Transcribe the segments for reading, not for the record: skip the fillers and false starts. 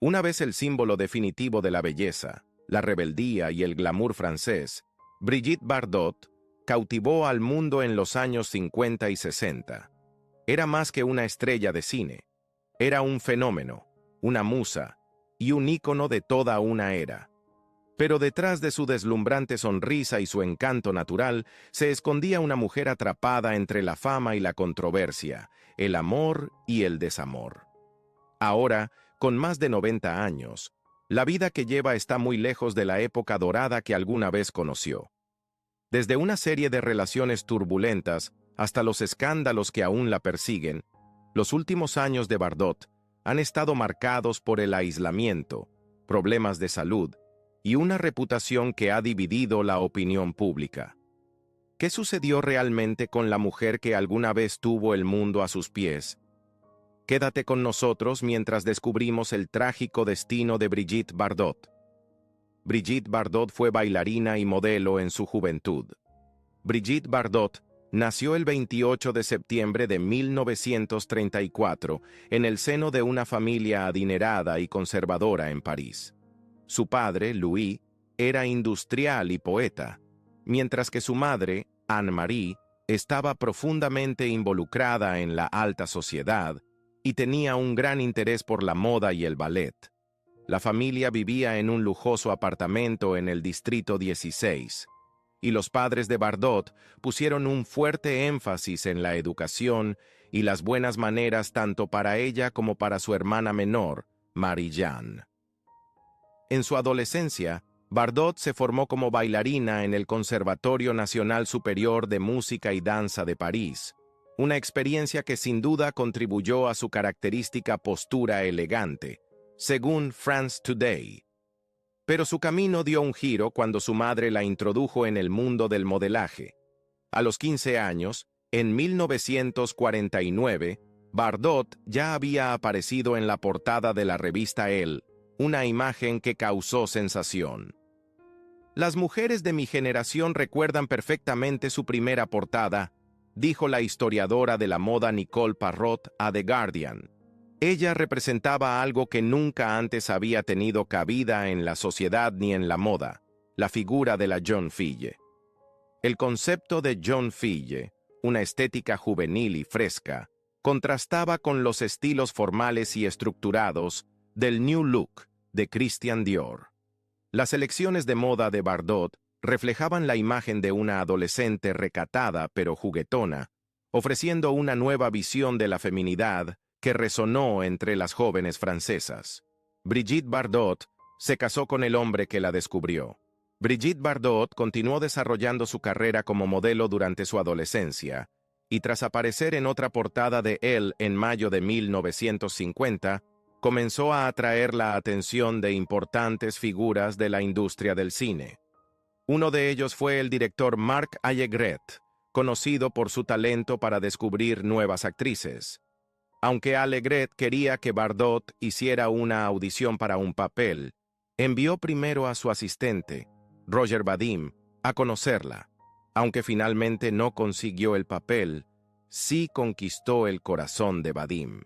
Una vez el símbolo definitivo de la belleza, la rebeldía y el glamour francés, Brigitte Bardot cautivó al mundo en los años 50 y 60. Era más que una estrella de cine. Era un fenómeno, una musa y un ícono de toda una era. Pero detrás de su deslumbrante sonrisa y su encanto natural se escondía una mujer atrapada entre la fama y la controversia, el amor y el desamor. Ahora, con más de 90 años, la vida que lleva está muy lejos de la época dorada que alguna vez conoció. Desde una serie de relaciones turbulentas hasta los escándalos que aún la persiguen, los últimos años de Bardot han estado marcados por el aislamiento, problemas de salud y una reputación que ha dividido la opinión pública. ¿Qué sucedió realmente con la mujer que alguna vez tuvo el mundo a sus pies? Quédate con nosotros mientras descubrimos el trágico destino de Brigitte Bardot. Brigitte Bardot fue bailarina y modelo en su juventud. Brigitte Bardot nació el 28 de septiembre de 1934 en el seno de una familia adinerada y conservadora en París. Su padre, Louis, era industrial y poeta, mientras que su madre, Anne-Marie, estaba profundamente involucrada en la alta sociedad y tenía un gran interés por la moda y el ballet. La familia vivía en un lujoso apartamento en el Distrito 16, y los padres de Bardot pusieron un fuerte énfasis en la educación y las buenas maneras tanto para ella como para su hermana menor, Marie-Jeanne. En su adolescencia, Bardot se formó como bailarina en el Conservatorio Nacional Superior de Música y Danza de París, una experiencia que sin duda contribuyó a su característica postura elegante, según France Today. Pero su camino dio un giro cuando su madre la introdujo en el mundo del modelaje. A los 15 años, en 1949, Bardot ya había aparecido en la portada de la revista Elle, una imagen que causó sensación. Las mujeres de mi generación recuerdan perfectamente su primera portada, dijo la historiadora de la moda Nicole Parrot a The Guardian. Ella representaba algo que nunca antes había tenido cabida en la sociedad ni en la moda, la figura de la jeune fille. El concepto de jeune fille, una estética juvenil y fresca, contrastaba con los estilos formales y estructurados del New Look de Christian Dior. Las elecciones de moda de Bardot reflejaban la imagen de una adolescente recatada pero juguetona, ofreciendo una nueva visión de la feminidad que resonó entre las jóvenes francesas. Brigitte Bardot se casó con el hombre que la descubrió. Brigitte Bardot continuó desarrollando su carrera como modelo durante su adolescencia, y tras aparecer en otra portada de Elle en mayo de 1950, comenzó a atraer la atención de importantes figuras de la industria del cine. Uno de ellos fue el director Marc Allegret, conocido por su talento para descubrir nuevas actrices. Aunque Allegret quería que Bardot hiciera una audición para un papel, envió primero a su asistente, Roger Vadim, a conocerla. Aunque finalmente no consiguió el papel, sí conquistó el corazón de Vadim.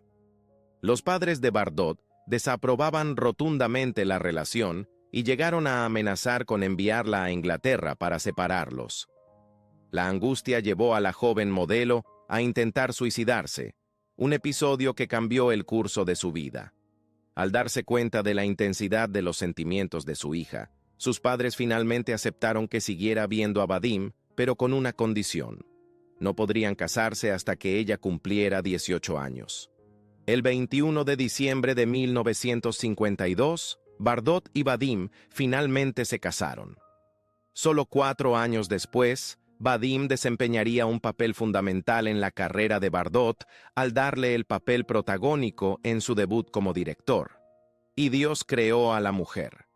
Los padres de Bardot desaprobaban rotundamente la relación y llegaron a amenazar con enviarla a Inglaterra para separarlos. La angustia llevó a la joven modelo a intentar suicidarse, un episodio que cambió el curso de su vida. Al darse cuenta de la intensidad de los sentimientos de su hija, sus padres finalmente aceptaron que siguiera viendo a Vadim, pero con una condición: no podrían casarse hasta que ella cumpliera 18 años. El 21 de diciembre de 1952, Bardot y Vadim finalmente se casaron. Solo 4 años después, Vadim desempeñaría un papel fundamental en la carrera de Bardot al darle el papel protagónico en su debut como director. Y Dios creó a la mujer.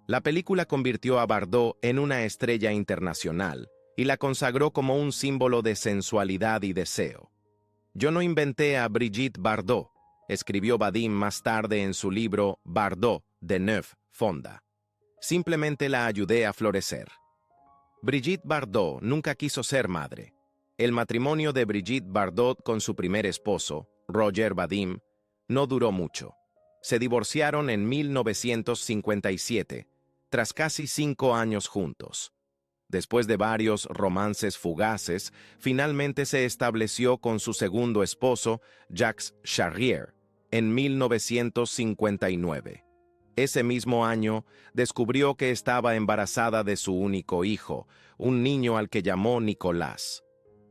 La película convirtió a Bardot en una estrella internacional y la consagró como un símbolo de sensualidad y deseo. Yo no inventé a Brigitte Bardot, escribió Vadim más tarde en su libro Bardot de Neuf Fonda. Simplemente la ayudé a florecer. Brigitte Bardot nunca quiso ser madre. El matrimonio de Brigitte Bardot con su primer esposo, Roger Vadim, no duró mucho. Se divorciaron en 1957, tras casi 5 años juntos. Después de varios romances fugaces, finalmente se estableció con su segundo esposo, Jacques Charrier, en 1959. Ese mismo año, descubrió que estaba embarazada de su único hijo, un niño al que llamó Nicolás.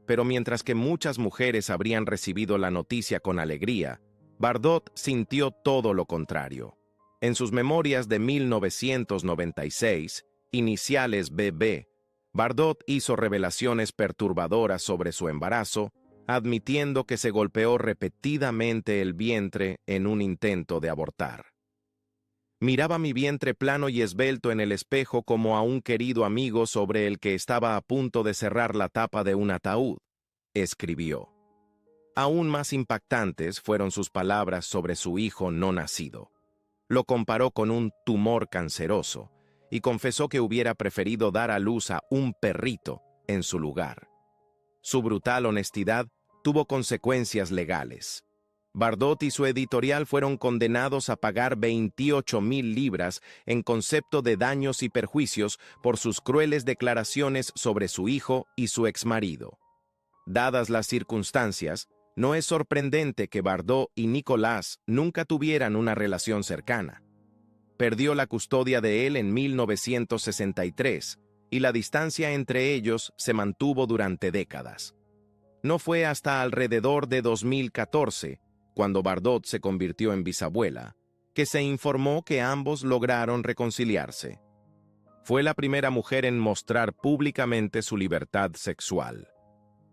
Pero mientras que muchas mujeres habrían recibido la noticia con alegría, Bardot sintió todo lo contrario. En sus memorias de 1996, Iniciales BB, Bardot hizo revelaciones perturbadoras sobre su embarazo, admitiendo que se golpeó repetidamente el vientre en un intento de abortar. Miraba mi vientre plano y esbelto en el espejo como a un querido amigo sobre el que estaba a punto de cerrar la tapa de un ataúd, escribió. Aún más impactantes fueron sus palabras sobre su hijo no nacido. Lo comparó con un tumor canceroso y confesó que hubiera preferido dar a luz a un perrito en su lugar. Su brutal honestidad tuvo consecuencias legales. Bardot y su editorial fueron condenados a pagar 28.000 libras en concepto de daños y perjuicios por sus crueles declaraciones sobre su hijo y su exmarido. Dadas las circunstancias, no es sorprendente que Bardot y Nicolás nunca tuvieran una relación cercana. Perdió la custodia de él en 1963 y la distancia entre ellos se mantuvo durante décadas. No fue hasta alrededor de 2014, cuando Bardot se convirtió en bisabuela, que se informó que ambos lograron reconciliarse. Fue la primera mujer en mostrar públicamente su libertad sexual.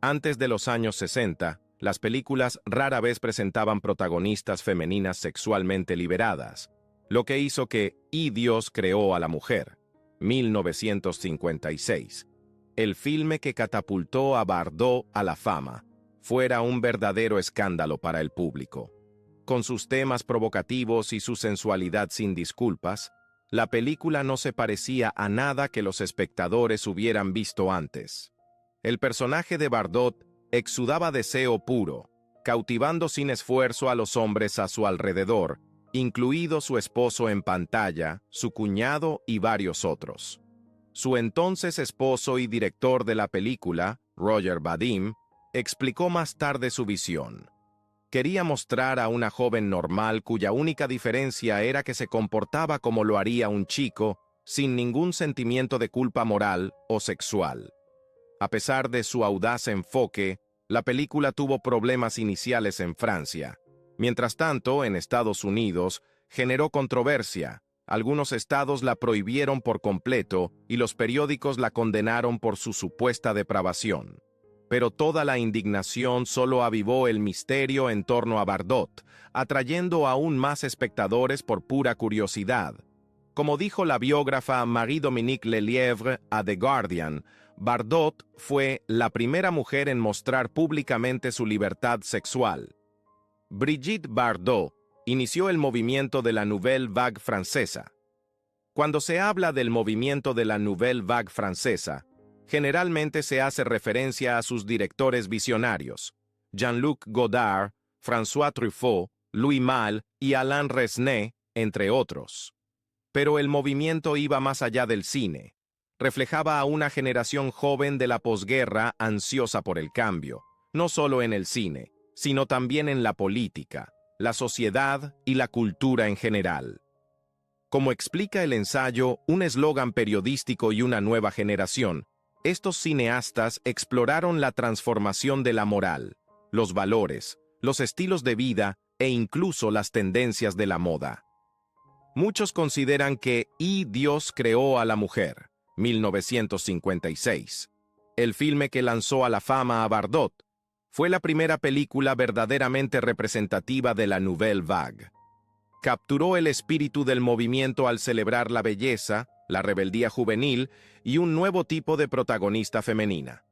Antes de los años 60, las películas rara vez presentaban protagonistas femeninas sexualmente liberadas, lo que hizo que Y Dios creó a la mujer, 1956, el filme que catapultó a Bardot a la fama, fuera un verdadero escándalo para el público. Con sus temas provocativos y su sensualidad sin disculpas, la película no se parecía a nada que los espectadores hubieran visto antes. El personaje de Bardot exudaba deseo puro, cautivando sin esfuerzo a los hombres a su alrededor, incluido su esposo en pantalla, su cuñado y varios otros. Su entonces esposo y director de la película, Roger Vadim, explicó más tarde su visión. Quería mostrar a una joven normal cuya única diferencia era que se comportaba como lo haría un chico, sin ningún sentimiento de culpa moral o sexual. A pesar de su audaz enfoque, la película tuvo problemas iniciales en Francia. Mientras tanto, en Estados Unidos, generó controversia. Algunos estados la prohibieron por completo y los periódicos la condenaron por su supuesta depravación. Pero toda la indignación solo avivó el misterio en torno a Bardot, atrayendo aún más espectadores por pura curiosidad. Como dijo la biógrafa Marie-Dominique Lelièvre a The Guardian, Bardot fue la primera mujer en mostrar públicamente su libertad sexual. Brigitte Bardot inició el movimiento de la Nouvelle Vague francesa. Cuando se habla del movimiento de la Nouvelle Vague francesa, generalmente se hace referencia a sus directores visionarios, Jean-Luc Godard, François Truffaut, Louis Malle y Alain Resnais, entre otros. Pero el movimiento iba más allá del cine. Reflejaba a una generación joven de la posguerra ansiosa por el cambio, no solo en el cine, sino también en la política, la sociedad y la cultura en general. Como explica el ensayo Un eslogan periodístico y una nueva generación, estos cineastas exploraron la transformación de la moral, los valores, los estilos de vida e incluso las tendencias de la moda. Muchos consideran que Y Dios creó a la mujer, 1956, el filme que lanzó a la fama a Bardot, fue la primera película verdaderamente representativa de la Nouvelle Vague. Capturó el espíritu del movimiento al celebrar la belleza, la rebeldía juvenil y un nuevo tipo de protagonista femenina.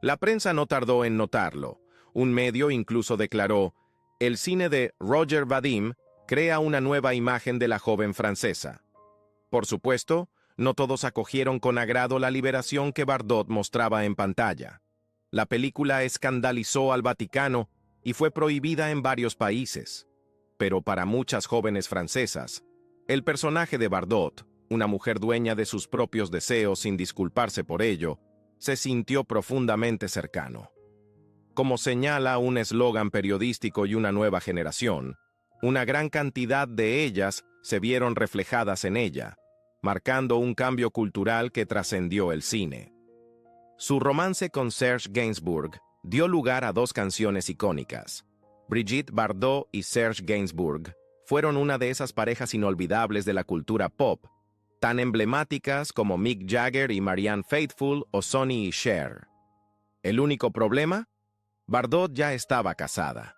La prensa no tardó en notarlo. Un medio incluso declaró: "El cine de Roger Vadim crea una nueva imagen de la joven francesa". Por supuesto, no todos acogieron con agrado la liberación que Bardot mostraba en pantalla. La película escandalizó al Vaticano y fue prohibida en varios países. pero para muchas jóvenes francesas, el personaje de Bardot, una mujer dueña de sus propios deseos sin disculparse por ello, se sintió profundamente cercano. Como señala un eslogan periodístico y una nueva generación, una gran cantidad de ellas se vieron reflejadas en ella, marcando un cambio cultural que trascendió el cine. Su romance con Serge Gainsbourg dio lugar a dos canciones icónicas. Brigitte Bardot y Serge Gainsbourg fueron una de esas parejas inolvidables de la cultura pop, tan emblemáticas como Mick Jagger y Marianne Faithfull o Sonny y Cher. ¿El único problema? Bardot ya estaba casada.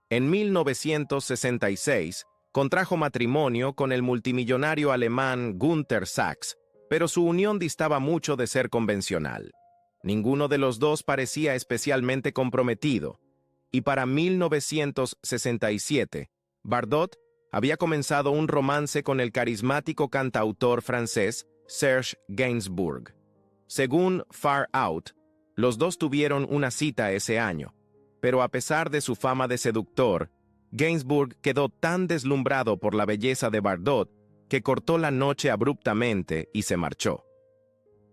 En 1966, contrajo matrimonio con el multimillonario alemán Günther Sachs, pero su unión distaba mucho de ser convencional. Ninguno de los dos parecía especialmente comprometido, y para 1967, Bardot había comenzado un romance con el carismático cantautor francés Serge Gainsbourg. Según Far Out, los dos tuvieron una cita ese año, pero a pesar de su fama de seductor, Gainsbourg quedó tan deslumbrado por la belleza de Bardot que cortó la noche abruptamente y se marchó.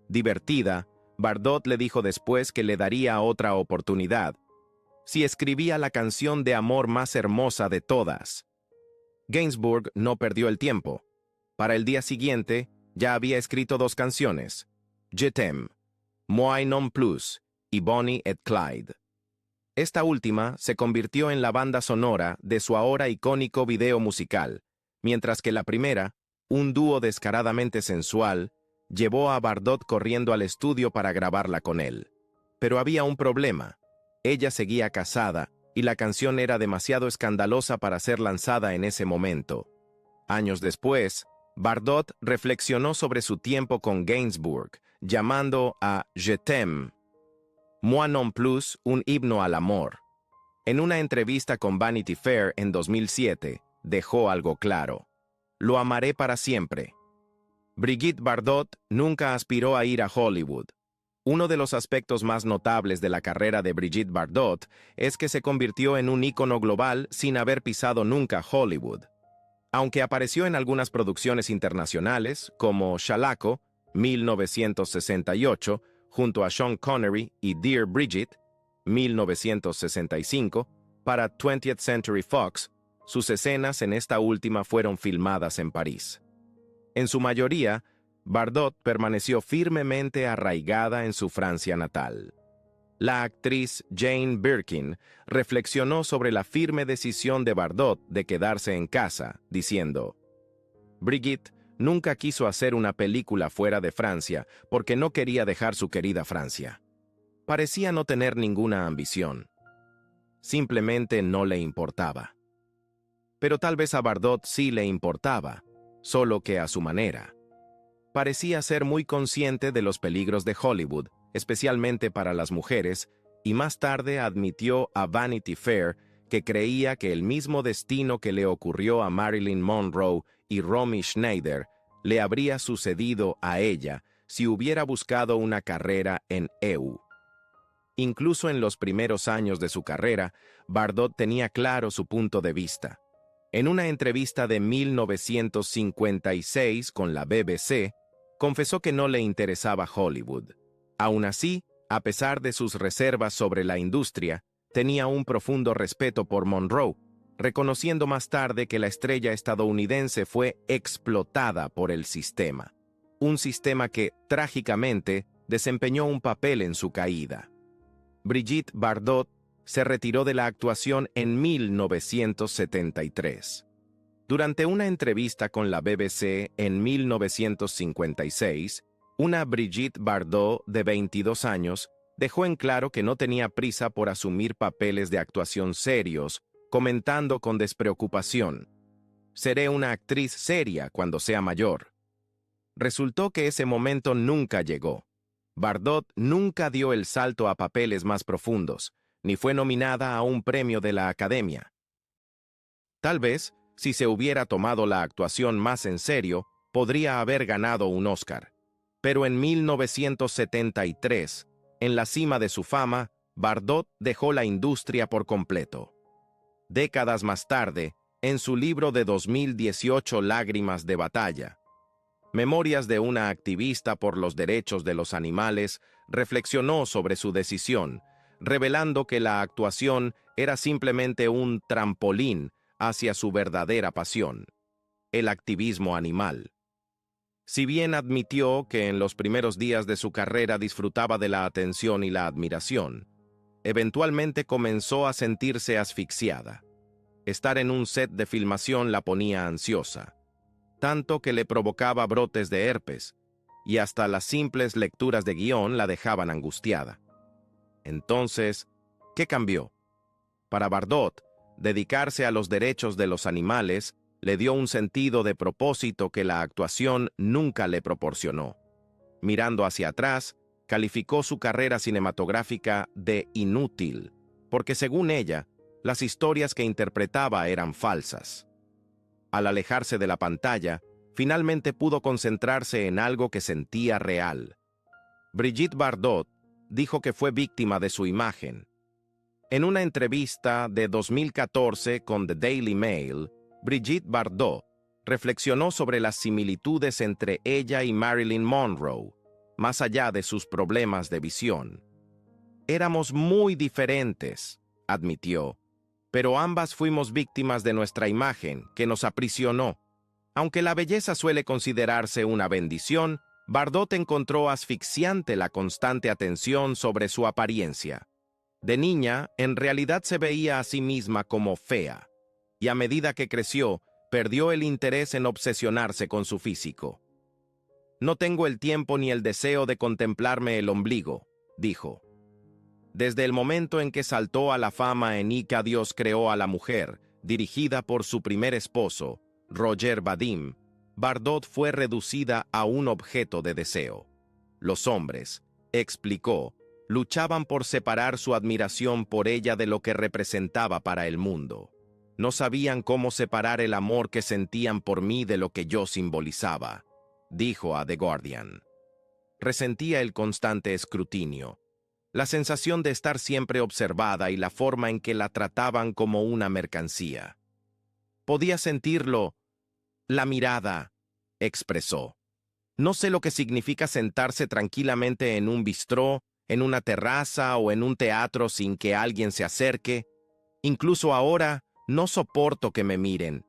Divertida, Bardot le dijo después que le daría otra oportunidad si escribía la canción de amor más hermosa de todas. Gainsbourg no perdió el tiempo. Para el día siguiente, ya había escrito dos canciones, Je t'aime, Moi non plus y Bonnie et Clyde. Esta última se convirtió en la banda sonora de su ahora icónico video musical, mientras que la primera, un dúo descaradamente sensual, llevó a Bardot corriendo al estudio para grabarla con él. Pero había un problema. Ella seguía casada y la canción era demasiado escandalosa para ser lanzada en ese momento. Años después, Bardot reflexionó sobre su tiempo con Gainsbourg, llamando a Je t'aime, Moi non plus, un himno al amor. En una entrevista con Vanity Fair en 2007, dejó algo claro: lo amaré para siempre. Brigitte Bardot nunca aspiró a ir a Hollywood. Uno de los aspectos más notables de la carrera de Brigitte Bardot es que se convirtió en un ícono global sin haber pisado nunca Hollywood. Aunque apareció en algunas producciones internacionales, como Shalako, 1968, junto a Sean Connery y Dear Brigitte, 1965, para 20th Century Fox, sus escenas en esta última fueron filmadas en París. En su mayoría, Bardot permaneció firmemente arraigada en su Francia natal. La actriz Jane Birkin reflexionó sobre la firme decisión de Bardot de quedarse en casa, diciendo: Brigitte nunca quiso hacer una película fuera de Francia porque no quería dejar su querida Francia. Parecía no tener ninguna ambición. Simplemente no le importaba. Pero tal vez a Bardot sí le importaba, solo que a su manera. Parecía ser muy consciente de los peligros de Hollywood, especialmente para las mujeres, y más tarde admitió a Vanity Fair que creía que el mismo destino que le ocurrió a Marilyn Monroe y Romy Schneider le habría sucedido a ella si hubiera buscado una carrera en EU. Incluso en los primeros años de su carrera, Bardot tenía claro su punto de vista. En una entrevista de 1956 con la BBC, confesó que no le interesaba Hollywood. Aún así, a pesar de sus reservas sobre la industria, tenía un profundo respeto por Monroe, reconociendo más tarde que la estrella estadounidense fue explotada por el sistema. Un sistema que, trágicamente, desempeñó un papel en su caída. Brigitte Bardot se retiró de la actuación en 1973. Durante una entrevista con la BBC en 1956, una Brigitte Bardot de 22 años dejó en claro que no tenía prisa por asumir papeles de actuación serios, comentando con despreocupación: «Seré una actriz seria cuando sea mayor». Resultó que ese momento nunca llegó. Bardot nunca dio el salto a papeles más profundos, ni fue nominada a un premio de la Academia. Tal vez, si se hubiera tomado la actuación más en serio, podría haber ganado un Oscar. Pero en 1973, en la cima de su fama, Bardot dejó la industria por completo. Décadas más tarde, En su libro de 2018 Lágrimas de batalla, Memorias de una activista por los derechos de los animales, reflexionó sobre su decisión, revelando que la actuación era simplemente un trampolín hacia su verdadera pasión, el activismo animal. Si bien admitió que en los primeros días de su carrera disfrutaba de la atención y la admiración, eventualmente comenzó a sentirse asfixiada. Estar en un set de filmación la ponía ansiosa, tanto que le provocaba brotes de herpes, y hasta las simples lecturas de guión la dejaban angustiada. Entonces, ¿qué cambió? Para Bardot, dedicarse a los derechos de los animales le dio un sentido de propósito que la actuación nunca le proporcionó. Mirando hacia atrás, calificó su carrera cinematográfica de inútil, porque según ella, las historias que interpretaba eran falsas. Al alejarse de la pantalla, finalmente pudo concentrarse en algo que sentía real. Brigitte Bardot dijo que fue víctima de su imagen. En una entrevista de 2014 con The Daily Mail, Brigitte Bardot reflexionó sobre las similitudes entre ella y Marilyn Monroe, más allá de sus problemas de visión. Éramos muy diferentes, admitió, pero ambas fuimos víctimas de nuestra imagen, que nos aprisionó. Aunque la belleza suele considerarse una bendición, Bardot encontró asfixiante la constante atención sobre su apariencia. De niña, en realidad se veía a sí misma como fea, y a medida que creció, perdió el interés en obsesionarse con su físico. No tengo el tiempo ni el deseo de contemplarme el ombligo, dijo. Desde el momento en que saltó a la fama en Ica Dios creó a la mujer, dirigida por su primer esposo, Roger Vadim, Bardot fue reducida a un objeto de deseo. Los hombres, explicó, luchaban por separar su admiración por ella de lo que representaba para el mundo. No sabían cómo separar el amor que sentían por mí de lo que yo simbolizaba, dijo a The Guardian. Resentía el constante escrutinio, la sensación de estar siempre observada y la forma en que la trataban como una mercancía. Podía sentirlo. La mirada, expresó. No sé lo que significa sentarse tranquilamente en un bistró, en una terraza o en un teatro sin que alguien se acerque. Incluso ahora, no soporto que me miren.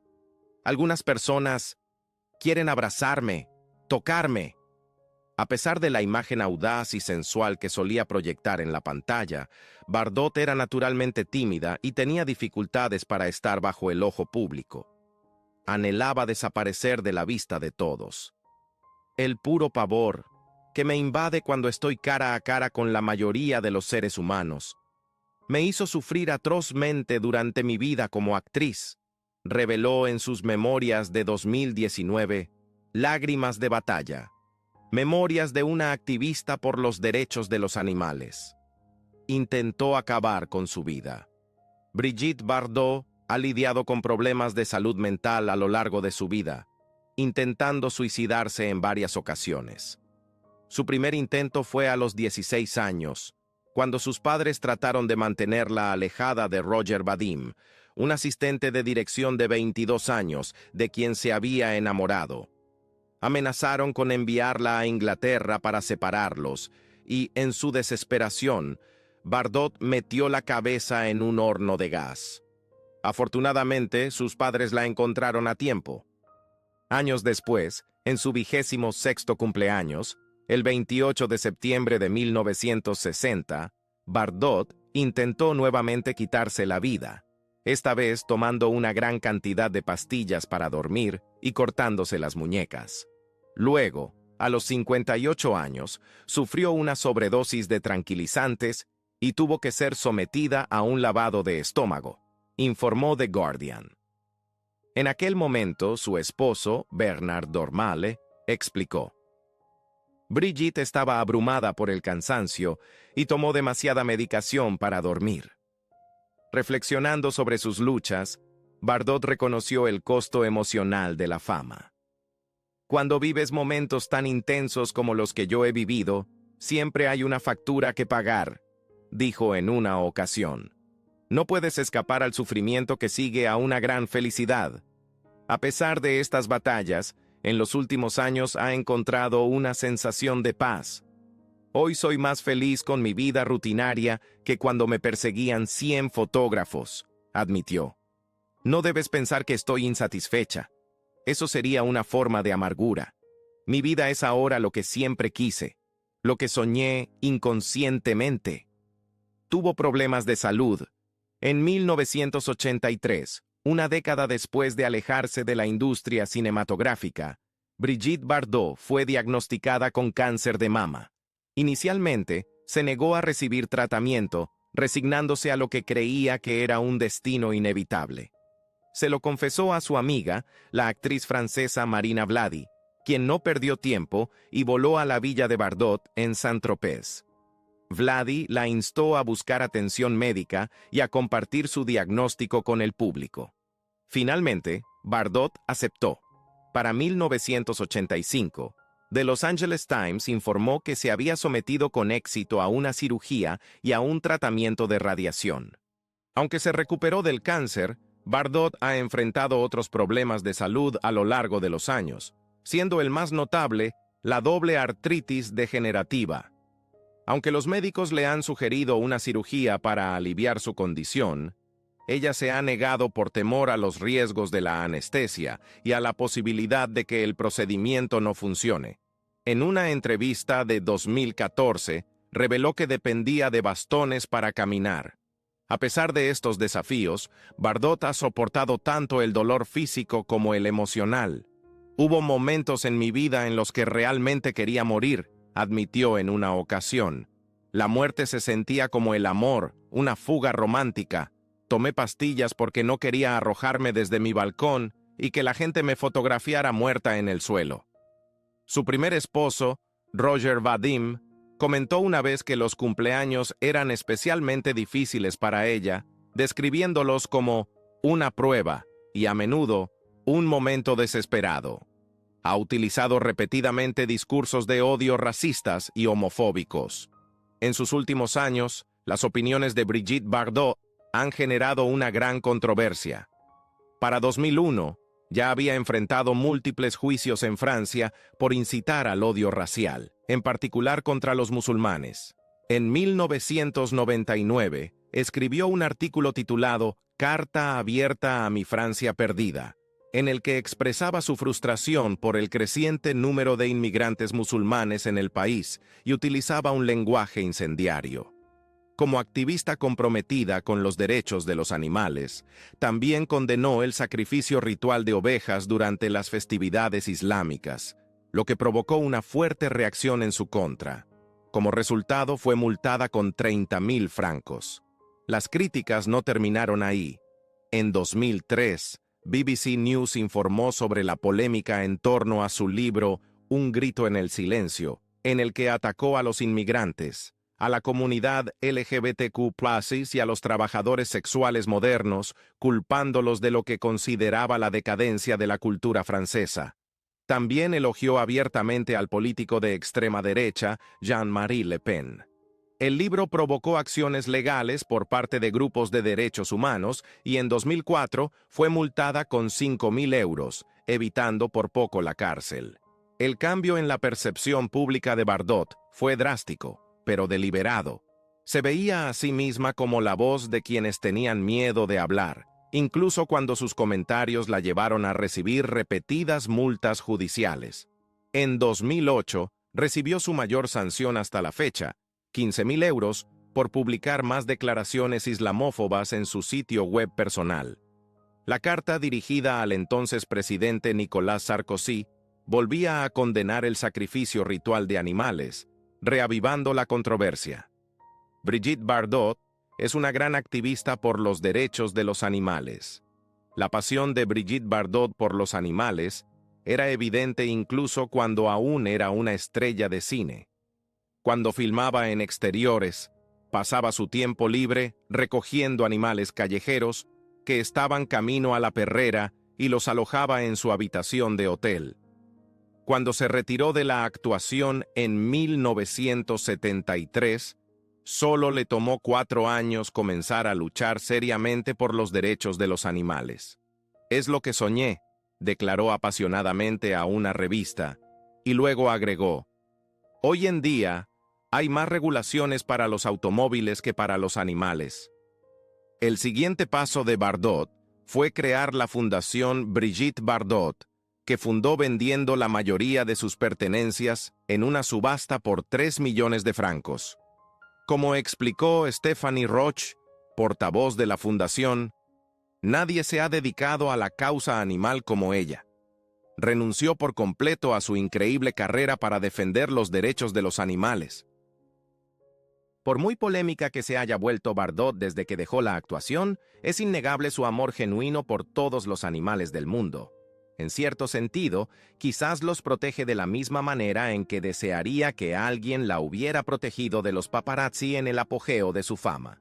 Algunas personas quieren abrazarme, tocarme. A pesar de la imagen audaz y sensual que solía proyectar en la pantalla, Bardot era naturalmente tímida y tenía dificultades para estar bajo el ojo público. Anhelaba desaparecer de la vista de todos. El puro pavor que me invade cuando estoy cara a cara con la mayoría de los seres humanos me hizo sufrir atrozmente durante mi vida como actriz, reveló en sus memorias de 2019, Lágrimas de batalla. Memorias de una activista por los derechos de los animales. Intentó acabar con su vida. Brigitte Bardot ha lidiado con problemas de salud mental a lo largo de su vida, intentando suicidarse en varias ocasiones. Su primer intento fue a los 16 años, cuando sus padres trataron de mantenerla alejada de Roger Vadim, un asistente de dirección de 22 años, de quien se había enamorado. Amenazaron con enviarla a Inglaterra para separarlos, y, en su desesperación, Bardot metió la cabeza en un horno de gas. Afortunadamente, sus padres la encontraron a tiempo. Años después, en su 26º cumpleaños, el 28 de septiembre de 1960, Bardot intentó nuevamente quitarse la vida, esta vez tomando una gran cantidad de pastillas para dormir y cortándose las muñecas. Luego, a los 58 años, sufrió una sobredosis de tranquilizantes y tuvo que ser sometida a un lavado de estómago, informó The Guardian. En aquel momento, su esposo, Bernard Dormale, explicó: Brigitte estaba abrumada por el cansancio y tomó demasiada medicación para dormir. Reflexionando sobre sus luchas, Bardot reconoció el costo emocional de la fama. Cuando vives momentos tan intensos como los que yo he vivido, siempre hay una factura que pagar, dijo en una ocasión. No puedes escapar al sufrimiento que sigue a una gran felicidad. A pesar de estas batallas, en los últimos años ha encontrado una sensación de paz. Hoy soy más feliz con mi vida rutinaria que cuando me perseguían 100 fotógrafos, admitió. No debes pensar que estoy insatisfecha. Eso sería una forma de amargura. Mi vida es ahora lo que siempre quise, lo que soñé inconscientemente. Tuvo problemas de salud. En 1983, una década después de alejarse de la industria cinematográfica, Brigitte Bardot fue diagnosticada con cáncer de mama. Inicialmente, se negó a recibir tratamiento, resignándose a lo que creía que era un destino inevitable. Se lo confesó a su amiga, la actriz francesa Marina Vladi, quien no perdió tiempo y voló a la villa de Bardot en Saint-Tropez. Vladi la instó a buscar atención médica y a compartir su diagnóstico con el público. Finalmente, Bardot aceptó. Para 1985, The Los Angeles Times informó que se había sometido con éxito a una cirugía y a un tratamiento de radiación. Aunque se recuperó del cáncer, Bardot ha enfrentado otros problemas de salud a lo largo de los años, siendo el más notable la doble artritis degenerativa. Aunque los médicos le han sugerido una cirugía para aliviar su condición, ella se ha negado por temor a los riesgos de la anestesia y a la posibilidad de que el procedimiento no funcione. En una entrevista de 2014, reveló que dependía de bastones para caminar. A pesar de estos desafíos, Bardot ha soportado tanto el dolor físico como el emocional. Hubo momentos en mi vida en los que realmente quería morir, admitió en una ocasión. La muerte se sentía como el amor, una fuga romántica. Tomé pastillas porque no quería arrojarme desde mi balcón y que la gente me fotografiara muerta en el suelo. Su primer esposo, Roger Vadim, comentó una vez que los cumpleaños eran especialmente difíciles para ella, describiéndolos como una prueba y a menudo un momento desesperado. Ha utilizado repetidamente discursos de odio racistas y homofóbicos. En sus últimos años, las opiniones de Brigitte Bardot han generado una gran controversia. Para 2001, ya había enfrentado múltiples juicios en Francia por incitar al odio racial, en particular contra los musulmanes. En 1999, escribió un artículo titulado Carta abierta a mi Francia perdida, en el que expresaba su frustración por el creciente número de inmigrantes musulmanes en el país y utilizaba un lenguaje incendiario. Como activista comprometida con los derechos de los animales, también condenó el sacrificio ritual de ovejas durante las festividades islámicas, lo que provocó una fuerte reacción en su contra. Como resultado, fue multada con 30.000 francos. Las críticas no terminaron ahí. En 2003, BBC News informó sobre la polémica en torno a su libro Un grito en el silencio, en el que atacó a los inmigrantes, a la comunidad LGBTQ+ y a los trabajadores sexuales modernos, culpándolos de lo que consideraba la decadencia de la cultura francesa. También elogió abiertamente al político de extrema derecha, Jean-Marie Le Pen. El libro provocó acciones legales por parte de grupos de derechos humanos y en 2004 fue multada con 5.000 euros, evitando por poco la cárcel. El cambio en la percepción pública de Bardot fue drástico, pero deliberado. Se veía a sí misma como la voz de quienes tenían miedo de hablar, incluso cuando sus comentarios la llevaron a recibir repetidas multas judiciales. En 2008, recibió su mayor sanción hasta la fecha, 15.000 euros, por publicar más declaraciones islamófobas en su sitio web personal. La carta dirigida al entonces presidente Nicolas Sarkozy volvía a condenar el sacrificio ritual de animales, reavivando la controversia. Brigitte Bardot es una gran activista por los derechos de los animales. La pasión de Brigitte Bardot por los animales era evidente incluso cuando aún era una estrella de cine. Cuando filmaba en exteriores, pasaba su tiempo libre recogiendo animales callejeros que estaban camino a la perrera y los alojaba en su habitación de hotel. Cuando se retiró de la actuación en 1973, Solo le tomó 4 años comenzar a luchar seriamente por los derechos de los animales. Es lo que soñé, declaró apasionadamente a una revista, y luego agregó: hoy en día, hay más regulaciones para los automóviles que para los animales. El siguiente paso de Bardot fue crear la Fundación Brigitte Bardot, que fundó vendiendo la mayoría de sus pertenencias en una subasta por 3 millones de francos. Como explicó Stephanie Roche, portavoz de la fundación, nadie se ha dedicado a la causa animal como ella. Renunció por completo a su increíble carrera para defender los derechos de los animales. Por muy polémica que se haya vuelto Bardot desde que dejó la actuación, es innegable su amor genuino por todos los animales del mundo. En cierto sentido, quizás los protege de la misma manera en que desearía que alguien la hubiera protegido de los paparazzi en el apogeo de su fama.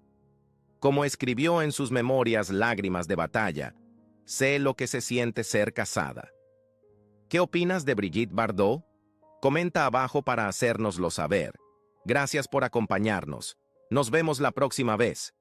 Como escribió en sus memorias Lágrimas de batalla, sé lo que se siente ser casada. ¿Qué opinas de Brigitte Bardot? Comenta abajo para hacérnoslo saber. Gracias por acompañarnos. Nos vemos la próxima vez.